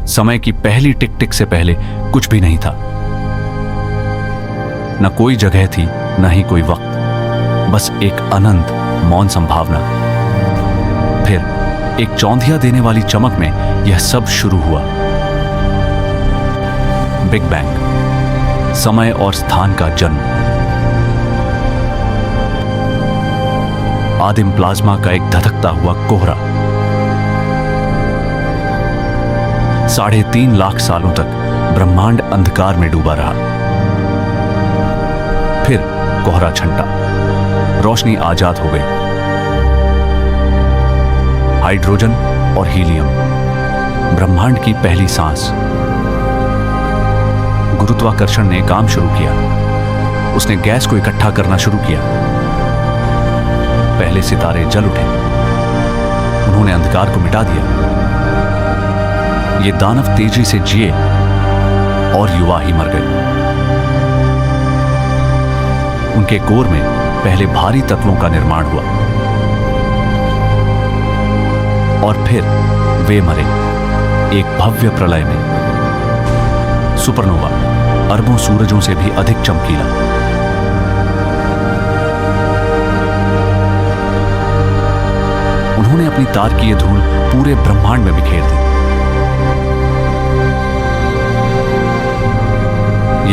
समय की पहली टिक टिक से पहले कुछ भी नहीं था। न कोई जगह थी, न ही कोई वक्त, बस एक अनंत मौन संभावना। फिर एक चौंधिया देने वाली चमक में यह सब शुरू हुआ। बिग बैंग, समय और स्थान का जन्म। आदिम प्लाज्मा का एक धधकता हुआ कोहरा। 3.5 लाख सालों तक ब्रह्मांड अंधकार में डूबा रहा। फिर कोहरा छंटा, रोशनी आजाद हो गई। हाइड्रोजन और हीलियम, ब्रह्मांड की पहली सांस। गुरुत्वाकर्षण ने काम शुरू किया। उसने गैस को इकट्ठा करना शुरू किया। पहले सितारे जल उठे। उन्होंने अंधकार को मिटा दिया। ये दानव तेजी से जिए और युवा ही मर गए। उनके कोर में पहले भारी तत्वों का निर्माण हुआ और फिर वे मरे एक भव्य प्रलय में। सुपरनोवा, अरबों सूरजों से भी अधिक चमकीला। उन्होंने अपनी तारकीय धूल पूरे ब्रह्मांड में बिखेर दी।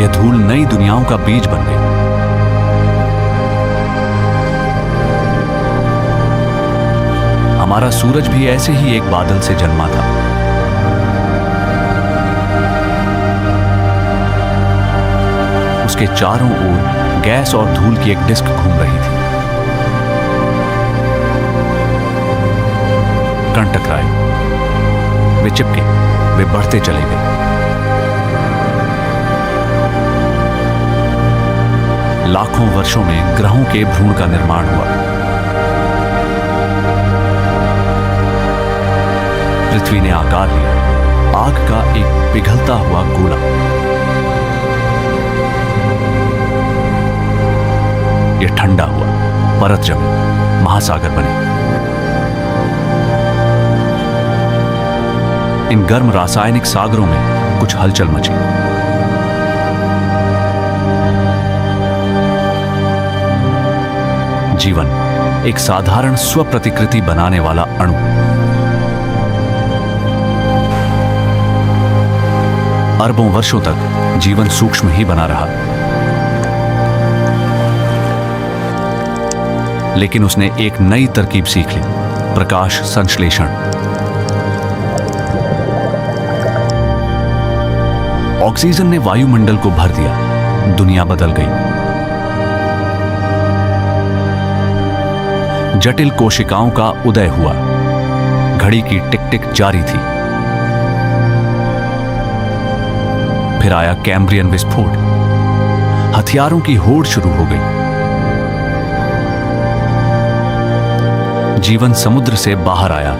यह धूल नई दुनियाओं का बीज बन गई। हमारा सूरज भी ऐसे ही एक बादल से जन्मा था। उसके चारों ओर गैस और धूल की एक डिस्क घूम रही थी। कण टकराए, वे चिपके, वे बढ़ते चले गए। लाखों वर्षों में ग्रहों के भ्रूण का निर्माण हुआ। पृथ्वी ने आकार लिया, आग का एक पिघलता हुआ गोला। यह ठंडा हुआ, परत जमी, महासागर बने। इन गर्म रासायनिक सागरों में कुछ हलचल मची। जीवन, एक साधारण स्वप्रतिकृति बनाने वाला अणु। अरबों वर्षों तक जीवन सूक्ष्म ही बना रहा, लेकिन उसने एक नई तरकीब सीख ली, प्रकाश संश्लेषण। ऑक्सीजन ने वायुमंडल को भर दिया, दुनिया बदल गई। जटिल कोशिकाओं का उदय हुआ, घड़ी की टिक टिक जारी थी। फिर आया कैम्ब्रियन विस्फोट, हथियारों की होड़ शुरू हो गई। जीवन समुद्र से बाहर आया,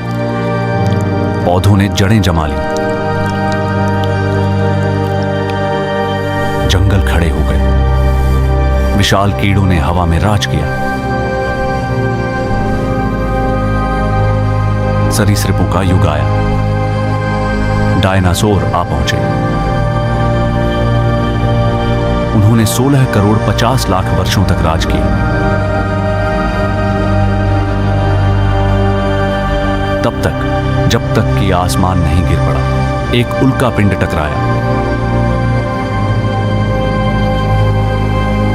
पौधों ने जड़ें जमा ली, जंगल खड़े हो गए, विशाल कीड़ों ने हवा में राज किया। सरीसृपों का युग आया, डायनासोर आ पहुंचे। उन्होंने 16 करोड़ 50 लाख वर्षों तक राज किया। तब तक जब तक कि आसमान नहीं गिर पड़ा, एक उल्का पिंड टकराया।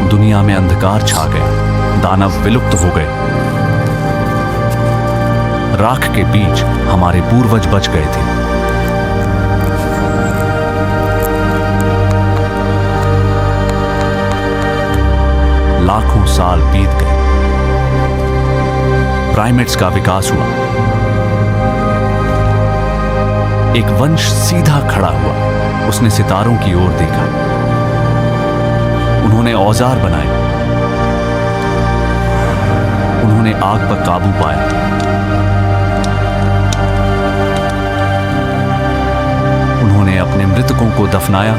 दुनिया में अंधकार छा गया, दानव विलुप्त हो गए। राख के बीच हमारे पूर्वज बच गए थे। लाखों साल बीत गए। प्राइमेट्स का विकास हुआ। एक वंश सीधा खड़ा हुआ, उसने सितारों की ओर देखा। उन्होंने औजार बनाए, उन्होंने आग पर काबू पाया। उन्होंने अपने मृतकों को दफनाया।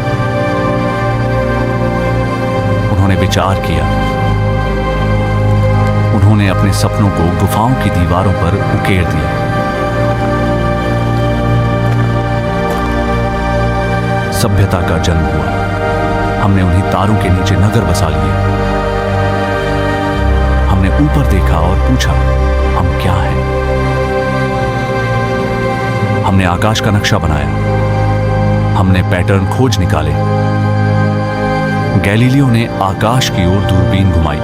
उन्होंने विचार किया। उन्होंने अपने सपनों को गुफाओं की दीवारों पर उकेर दिया। सभ्यता का जन्म हुआ। हमने उन्हीं तारों के नीचे नगर बसा लिए। हमने ऊपर देखा और पूछा, हम क्या हैं? हमने आकाश का नक्शा बनाया। हमने पैटर्न खोज निकाले। गैलीलियो ने आकाश की ओर दूरबीन घुमाई।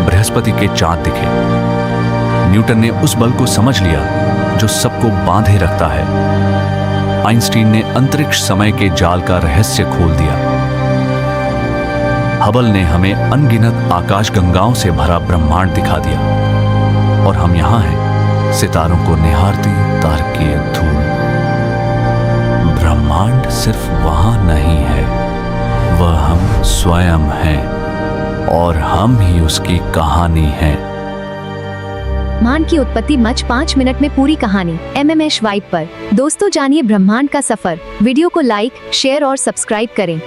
बृहस्पति के चांद दिखे। न्यूटन ने उस बल को समझ लिया जो सबको बांधे रखता है। आइंस्टीन ने अंतरिक्ष समय के जाल का रहस्य खोल दिया। हबल ने हमें अनगिनत आकाशगंगाओं से भरा ब्रह्मांड दिखा दिया। और हम यहां हैं, सितारों को निहारती तारकीय धूल। ब्रह्मांड सिर्फ वहां नहीं है, वह हम स्वयं हैं और हम ही उसकी कहानी हैं। ब्रह्मांड की उत्पत्ति मच 5 मिनट में पूरी कहानी MMS वाइब पर। दोस्तों, जानिए ब्रह्मांड का सफर। वीडियो को लाइक, शेयर और सब्सक्राइब करें।